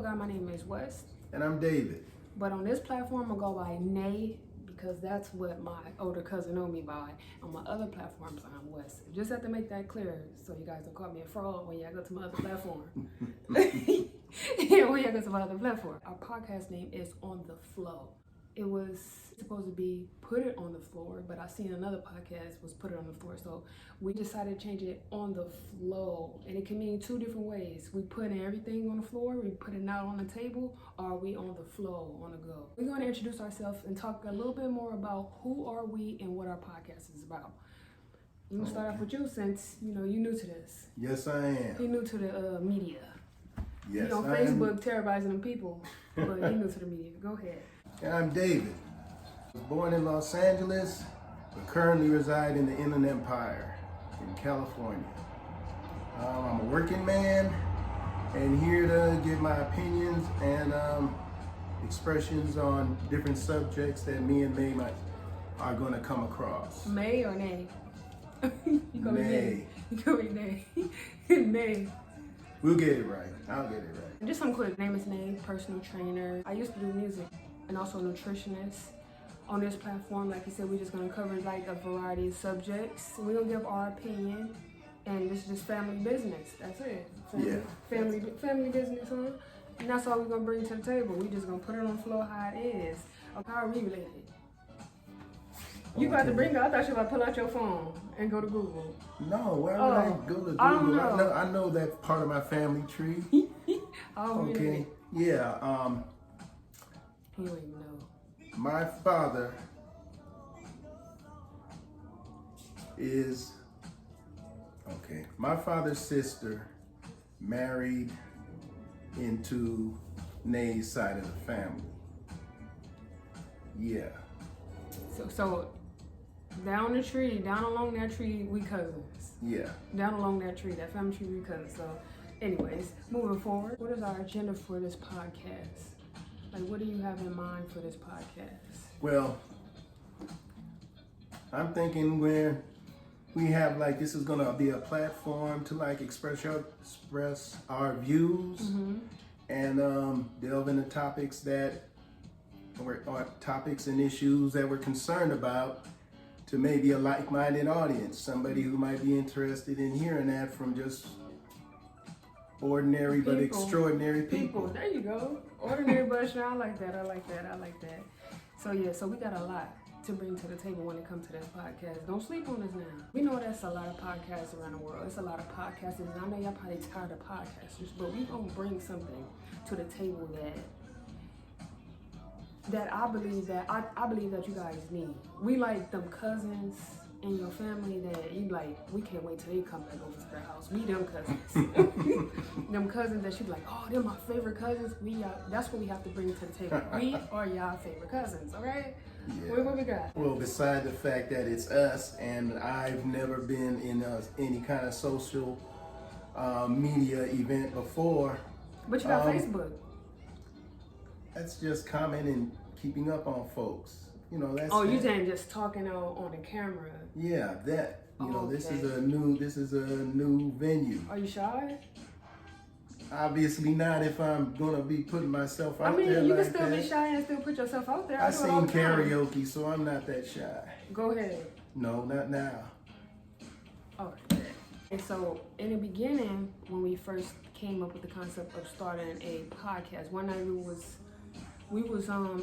guys, my name is Wes. And I'm David. But on this platform, I go by Nay because that's what my older cousin know me by. On my other platforms, I'm Wes. Just have to make that clear so you guys don't call me a fraud when y'all go to my other platform. When y'all go to my other platform. Our podcast name is OnTheFlow. It was supposed to be Put It on the Floor, but I seen another podcast was Put It on the Floor. So we decided to change it On the Flow. And it can mean two different ways. We put everything on the floor, we put it out on the table, or we on the flow, on the go. We're going to introduce ourselves and talk a little bit more about who are we and what our podcast is about. I'm going to start off with you since, you new to this. Yes, I am. You're new to the media. Yes, you on Facebook terrorizing them people, but you're new to the media. Go ahead. And I'm David. I was born in Los Angeles, but currently reside in the Inland Empire in California. I'm a working man and here to give my opinions and expressions on different subjects that me and May are going to come across. May or Nay? You go Nay. You go with Nay. Nay. We'll get it right. I'll get it right. Just some quick. Name is Nay, personal trainer. I used to do music and also nutritionist. On this platform, like you said, we're just gonna cover like a variety of subjects. We're gonna give our opinion, and this is just family business. That's it. Family business, huh? And that's all we're gonna bring to the table. We just gonna put it on the floor how it is. How are we related? You got to bring it. I thought you were about to pull out your phone and go to Google. No, why would I go to Google? I don't know. I know that's part of my family tree. Okay. Yeah. You don't even know. My father is my father's sister married into Nay's side of the family. Yeah. So down the tree, down along that tree, we cousins. Yeah. Down along that tree, that family tree, we cousins. So anyways, moving forward, what is our agenda for this podcast? Like, what do you have in mind for this podcast? Well, I'm thinking where we have like, this is gonna be a platform to like express our views and delve into topics or topics and issues that we're concerned about to maybe a like-minded audience, somebody who might be interested in hearing that from just ordinary but extraordinary people. There you go. Ordinary but extraordinary. I like that. So yeah, so we got a lot to bring to the table when it comes to this podcast. Don't sleep on this now. We know that's a lot of podcasts around the world. It's a lot of podcasters, and I know y'all probably tired of podcasters, but we gonna bring something to the table that I believe that you guys need. We like them cousins in your family that you like, we can't wait till they come back over to their house. We them cousins. Them cousins that you be like, oh, they're my favorite cousins. That's what we have to bring to the table. We are y'all favorite cousins, all right? Yeah. What we got? Well, beside the fact that it's us, and I've never been in any kind of social media event before. But you got Facebook. That's just commenting, keeping up on folks. That's. Oh, you saying just talking on the camera? Yeah, that. Okay. This is a new venue. Are you shy? Obviously not if I'm gonna be putting myself out there. You can still be shy and still put yourself out there. I sing karaoke, so I'm not that shy. Go ahead. No, not now. Okay. And so in the beginning, when we first came up with the concept of starting a podcast, one night we was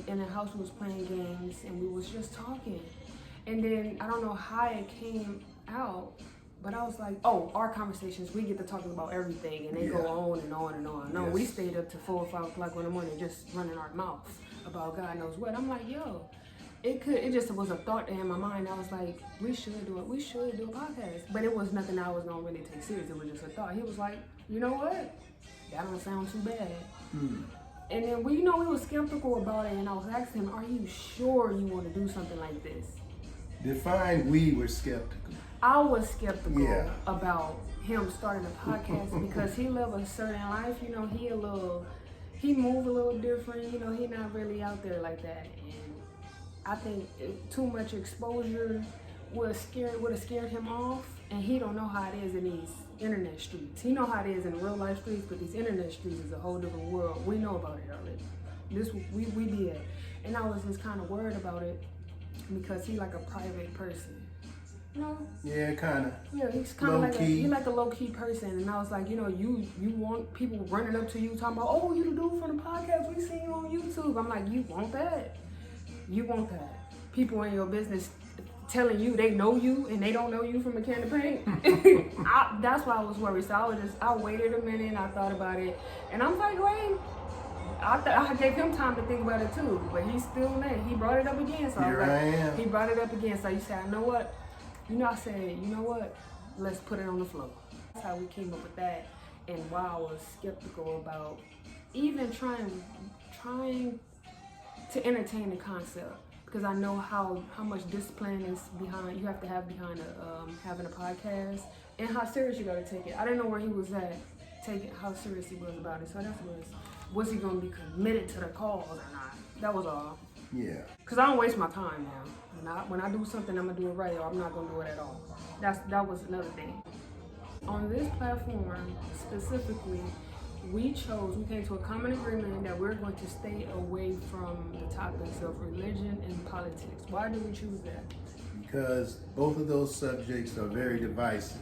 in the house, we was playing games, and we was just talking. And then I don't know how it came out, but I was like, oh, our conversations, we get to talking about everything, and they go on and on and on. No, we stayed up to 4 or 5 o'clock in the morning just running our mouths about God knows what. I'm like, yo, it just was a thought in my mind. I was like, we should do a podcast. But it was nothing I was gonna really take serious. It was just a thought. He was like, you know what? That don't sound too bad. And then we were skeptical about it, and I was asking him, are you sure you want to do something like this? Define we were skeptical. I was skeptical about him starting a podcast because he live a certain life. He move a little different. He not really out there like that. And I think too much exposure would have scared him off. And he don't know how it is in these internet streets. He know how it is in real life streets, but these internet streets is a whole different world. We know about it already. This we did. And I was just kind of worried about it because he like a private person. You know? Yeah, kind of. Yeah, he's kind of like he's like a low-key person. And I was like, you know, you want people running up to you talking about, oh, you the dude from the podcast, we seen you on YouTube. I'm like, you want that? You want that? People in your business telling you they know you and they don't know you from a can of paint. That's why I was worried. So I waited a minute and I thought about it. And I'm like, wait. I gave him time to think about it too, but he's still there. He brought it up again. So Here I am. He brought it up again. So he said, you know what? I said, you know what? Let's put it on the flow. That's how we came up with that. And why I was skeptical about even trying to entertain the concept. Because I know how much discipline is behind, you have to have behind having a podcast, and how serious you gotta take it. I didn't know where he was at, how serious he was about it. So that's was he gonna be committed to the cause or not? That was all. Yeah. Because I don't waste my time now. When I do something, I'm gonna do it right, or I'm not gonna do it at all. That was another thing. On this platform specifically, we came to a common agreement that we're going to stay away from the topics of religion and politics. Why did we choose that? Because both of those subjects are very divisive,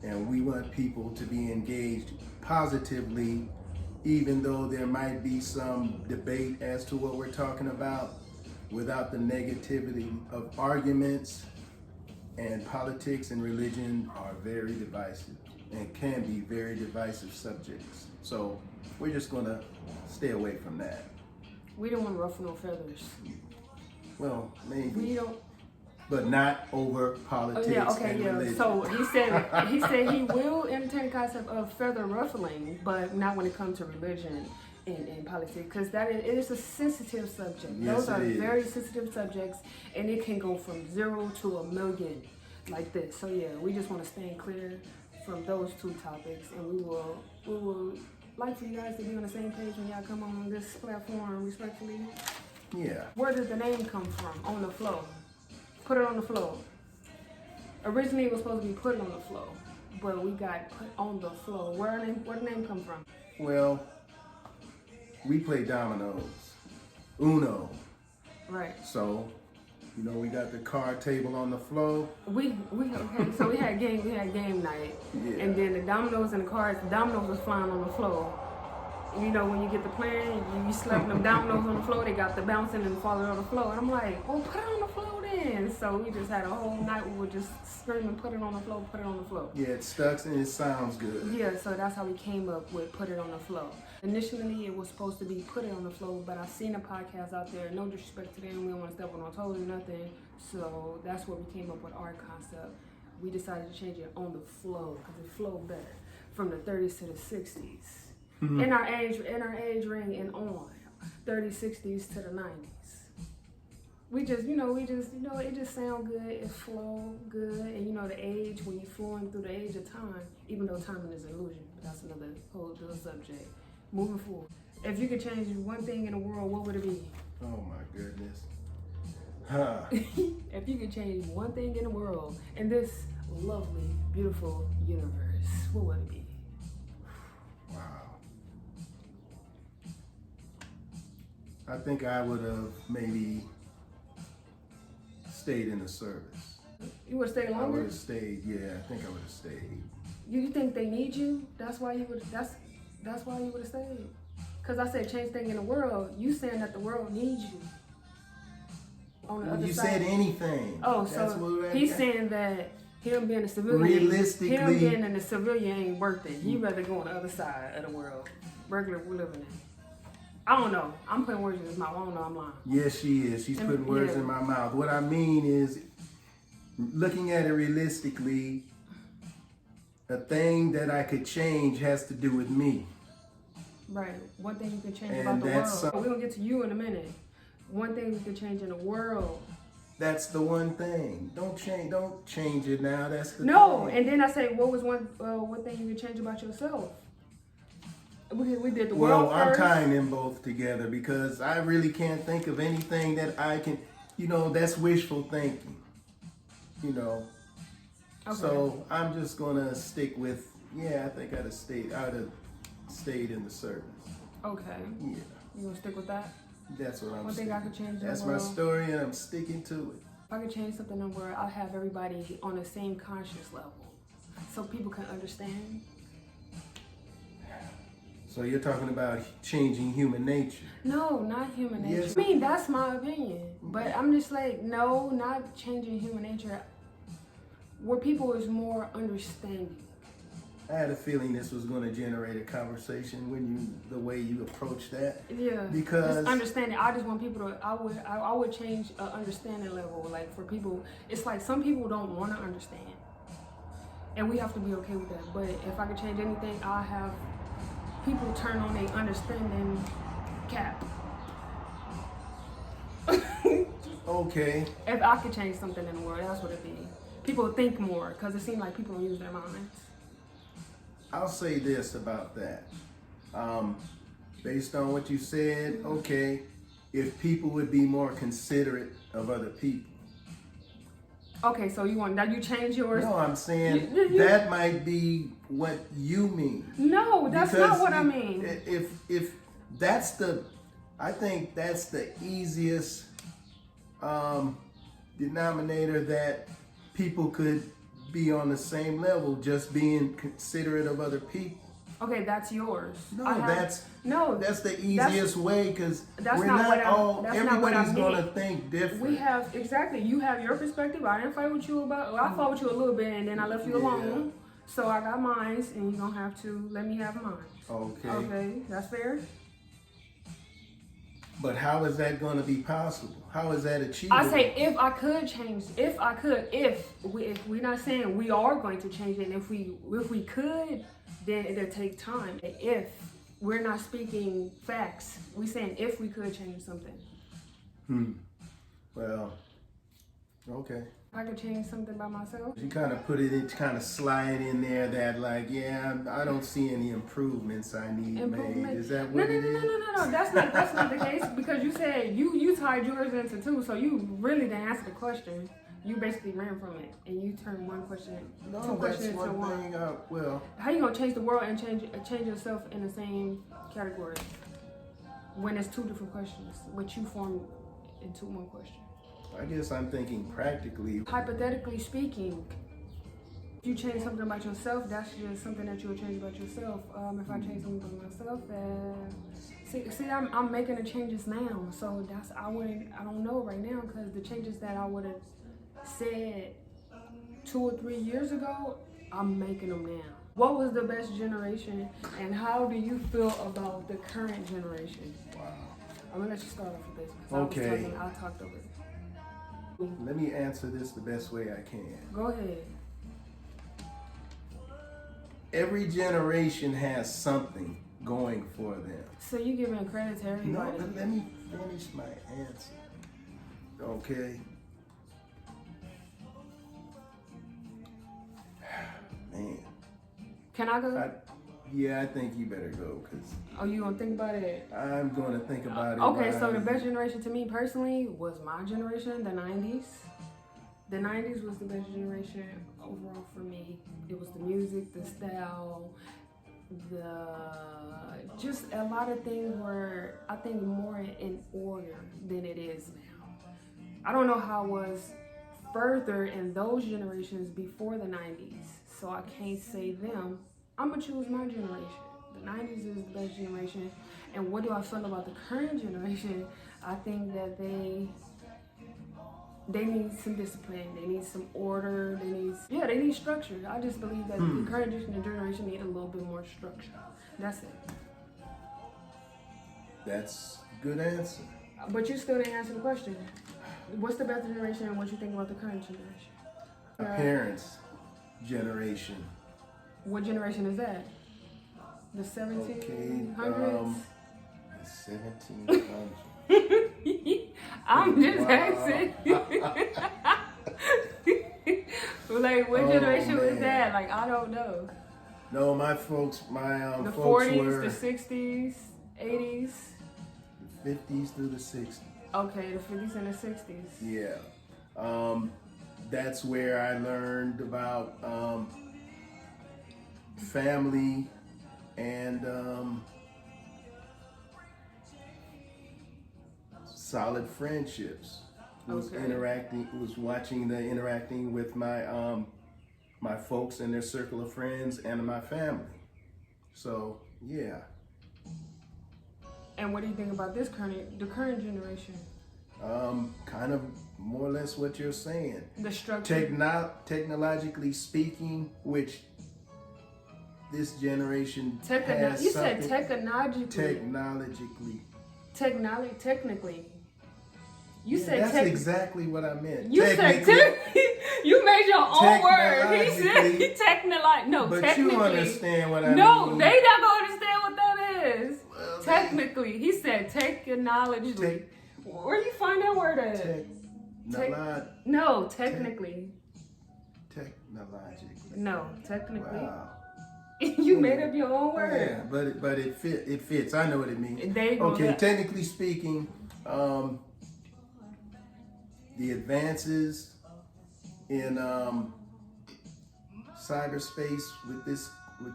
and we want people to be engaged positively, even though there might be some debate as to what we're talking about, without the negativity of arguments. And politics and religion are very divisive and can be very divisive subjects. So we're just gonna stay away from that. We don't want to ruffle no feathers. Well, maybe. We don't. But not over politics and religion. So he said he will entertain the concept of feather ruffling, but not when it comes to religion and politics, because it is a sensitive subject. Yes, those are it is. very sensitive subjects, and it can go from 0 to 1,000,000 like this. So yeah, we just want to stand clear from those two topics, and we will like for you guys to be on the same page when y'all come on this platform respectfully. Yeah. Where did the name come from? On the flow. Put it on the flow. Originally it was supposed to be put on the flow, but we got put on the flow. Where the name come from? Well, we play dominoes, Uno. Right. So, you know, we got the card table on the floor. So we had game night, Yeah. and then the dominoes and the cards. The dominoes was flying on the floor. You know, when you get the plan, you slapping them dominoes on the floor. They got the bouncing and falling on the floor, and I'm like, well, put it on the floor then. So we just had a whole night. We were just screaming, put it on the floor, put it on the floor. Yeah, it stuck and it sounds good. Yeah, so that's how we came up with put it on the floor. Initially, it was supposed to be put it on the floor, but I seen a podcast out there. No disrespect to them, we don't want to step on toes or nothing. So that's where we came up with our concept. We decided to change it on the flow because it flowed better from the 30s to the 60s. Mm-hmm. In our age ring and on 30s, 60s to the 90s. It just sound good, it flow good, and you know the age, when you're flowing through the age of time, even though timing is an illusion, but that's another whole other subject. Moving forward, if you could change one thing in the world, what would it be? Oh my goodness. If you could change one thing in the world, in this lovely, beautiful universe, what would it be? Wow. I think I would have maybe stayed in the service. You would have stayed longer? I would have stayed, yeah, I think I would have stayed. You think they need you? That's why you would have stayed? Because I said change thing in the world, you saying that the world needs you. On the other You side. said anything. Oh, That's so he's saying that him being a civilian, realistically, him being in a civilian ain't worth it. He'd rather go on the other side of the world. Regular we're living in. I don't know. I'm putting words in his mouth. I don't know. I'm lying. Yes, she is. She's putting words in my mouth. What I mean is, looking at it realistically, a thing that I could change has to do with me. Right. One thing you can change And about the that's world. We're going to get to you in a minute. One thing you can change in the world. That's the one thing. Don't change it now. That's the No. thing. And then I say, what was one thing you could change about yourself? We did the world Well, I'm first. tying them both together because I really can't think of anything that I can, that's wishful thinking. Okay. So I'm just gonna stick with, I think I'd have stayed in the service. Okay. Yeah. You gonna stick with that? That's what I'm One thing I could change in the That's world. my story, and I'm sticking to it. If I could change something in the world, I'd have everybody on the same conscious level, so people can understand. So you're talking about changing human nature? No, not human nature. Yes. I mean, that's my opinion, but I'm just like, no, not changing human nature. Where people is more understanding. I had a feeling this was going to generate a conversation the way you approach that. Yeah. Because just understanding. I just want people to. I would change an understanding level. Like for people, it's like some people don't want to understand, and we have to be okay with that. But if I could change anything, I have people turn on their understanding cap. Okay. If I could change something in the world, that's what it'd be. People think more because it seems like people don't use their minds. I'll say this about that. Based on what you said, okay, if people would be more considerate of other people. Okay, so you change yours? No, I'm saying that might be what you mean. No, that's Because not what I mean. If that's I think that's the easiest denominator that people could be on the same level, just being considerate of other people. Okay, that's yours. No, that's the easiest way, because that's we're not what everybody's I gonna meant. think different. We have you have your perspective. I didn't fight with you I fought with you a little bit and then I left you alone. So I got mine and you're gonna have to let me have mine. Okay. Okay, that's fair. But how is that going to be possible? How is that achievable? I say if I could change, if we're not saying we are going to change it, and if we could, then it'll take time. If we're not speaking facts, we're saying if we could change something. Well, okay. I could change something by myself. You kind of kind of slide in there that like, I don't see any improvements I need made. Is that what it is? No. That's not the case, because you said you tied yours into two, so you really didn't answer the question. You basically ran from it, and you turned two questions into one. Well, how you gonna change the world and change yourself in the same category when it's two different questions, but you formed into one question? I guess I'm thinking practically. Hypothetically speaking, if you change something about yourself, that's just something that you'll change about yourself. If I change something about myself, see, I'm making the changes now. So I don't know right now, because the changes that I would have said 2 or 3 years ago, I'm making them now. What was the best generation, and how do you feel about the current generation? Wow. I'm gonna let you start off with this. Okay. I talked over it. Let me answer this the best way I can. Go ahead. Every generation has something going for them. So you giving credit to everybody? No, let me finish my answer. Okay. Man. Can I go? I think you better go, because... Oh, you gonna think about it? I'm going to think about it. Okay, so the best generation to me personally was my generation, the 90s. The 90s was the best generation overall for me. It was the music, the style, just a lot of things were, I think, more in order than it is now. I don't know how it was further in those generations before the 90s, so I can't say them. I'm gonna choose my generation. The 90s is the best generation. And what do I feel about the current generation? I think that they need some discipline. They need some order. They need structure. I just believe that the current generation need a little bit more structure. That's it. That's a good answer. But you still didn't answer the question. What's the best generation and what you think about the current generation? My parents' generation. What generation is that? The 1700s? The 1700s. I'm just asking. Like, what generation was that? Like, I don't know. No, my folks, the folks 40s, were... the 60s, 80s? The 50s through the 60s. Okay, the 50s and the 60s. Yeah. that's where I learned about family and solid friendships. Was interacting with my folks and their circle of friends and my family. So yeah. And what do you think about the current generation? Kind of more or less what you're saying. The structure. Technologically speaking, which this generation has You said technologically. Technically. You said that's exactly what I meant. You said you made your own word. He said technically. No, but technically. You understand what I mean. No, they not gonna understand what that is. Well, technically, he said technologically. Where you find that word at? No, technically. Technologically. No, technically. Wow. You made up your own word. Yeah, but it fits. I know what it means. Okay, technically speaking, the advances in cyberspace with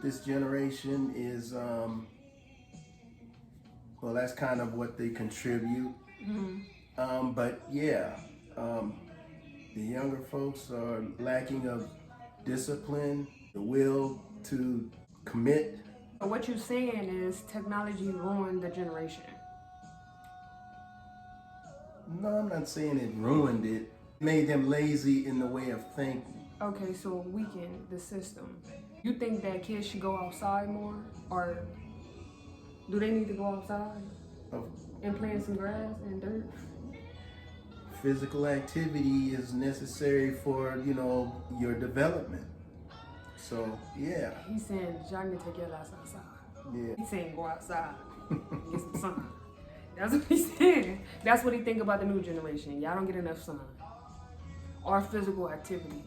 this generation is well, that's kind of what they contribute. Mm-hmm. But yeah, the younger folks are lacking of discipline, the will to commit. What you're saying is technology ruined the generation. No, I'm not saying it ruined it. It made them lazy in the way of thinking. Okay, so it weakened the system. You think that kids should go outside more? Or do they need to go outside and play in some grass and dirt? Physical activity is necessary for, your development. So, yeah. He's saying y'all need to take your ass outside. Yeah. He's saying go outside and get some sun. That's what he's saying. That's what he think about the new generation. Y'all don't get enough sun. Or physical activity.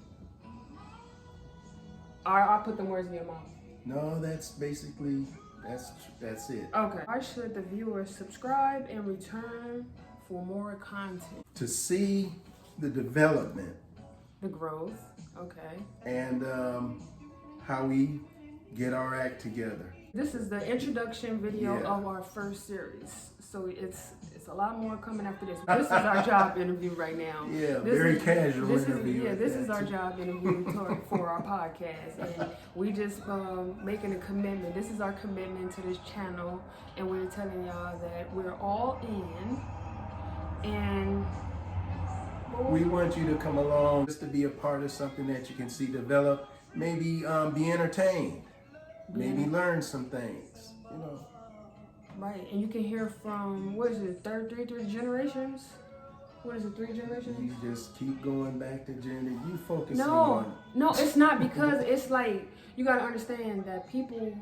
I'll put them words in your mouth. No, that's basically, that's it. Okay. Why should the viewers subscribe and return for more content? To see the development. The growth, okay. And how we get our act together. This is the introduction video of our first series. So it's a lot more coming after this. This is our job interview right now. Yeah, very casual interview. This is our job interview for our podcast. And we just making a commitment. This is our commitment to this channel. And we're telling y'all that we're all in. And we want you to come along just to be a part of something that you can see develop. Maybe be entertained. Maybe learn some things, Right, and you can hear from, what is it, three generations? What is it, 3 generations? You just keep going back to gender. You focus on... No, it's not, because it's like, you got to understand that people,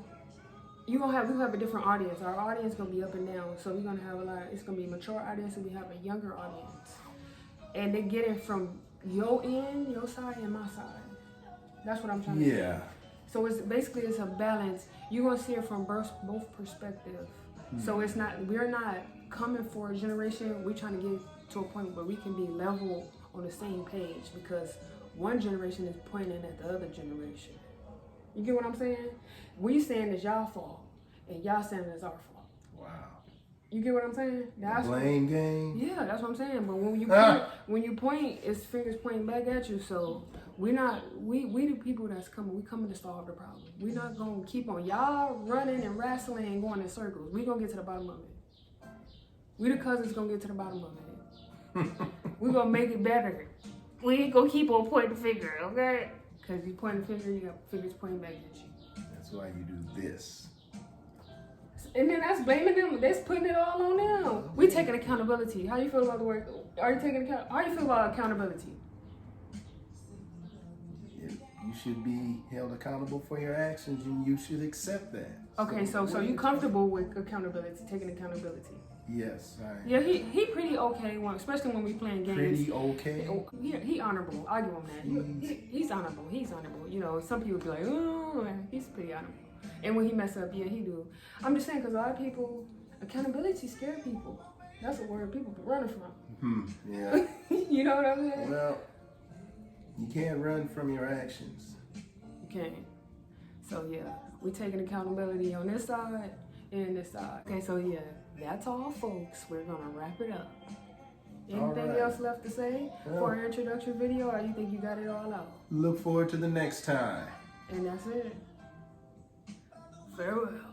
we have a different audience. Our audience going to be up and down, so we're going to have it's going to be a mature audience, and we have a younger audience. And they get it from your end, your side, and my side. That's what I'm trying to say. Yeah. So it's a balance. You're gonna see it from both perspectives. Mm-hmm. So we're not coming for a generation. We're trying to get to a point where we can be level on the same page, because one generation is pointing at the other generation. You get what I'm saying? We saying it's y'all fault, and y'all saying it's our fault. Wow. You get what I'm saying? That's blame game. Yeah, that's what I'm saying. But when you point, it's fingers pointing back at you. So we the people that's coming. We coming to solve the problem. We're not gonna keep on y'all running and wrestling and going in circles. We gonna get to the bottom of it. We the cousins gonna get to the bottom of it. We gonna make it better. We ain't gonna keep on pointing the finger, okay? Because you point the finger, you got fingers pointing back at you. That's why you do this. And then that's blaming them. That's putting it all on them. We taking accountability. How you feel about the work? How you feel about accountability? You should be held accountable for your actions, and you should accept that. Okay, so you comfortable with accountability, taking accountability? Yes, I am. Yeah, he pretty okay, especially when we playing games. Pretty okay? He honorable. I give him that. He's honorable. He's honorable. Some people be like, oh, he's pretty honorable. And when he mess up, yeah, he do. I'm just saying, because a lot of people, accountability scare people. That's a word people be running from. Yeah. You know what I'm saying? Well, You can't run from your actions. You can't. So yeah, we taking accountability on this side and this side. Okay, so yeah, that's all, folks. We're gonna wrap it up. Anything else left to say for our introduction video, or you think you got it all out? Look forward to the next time. And that's it. Farewell.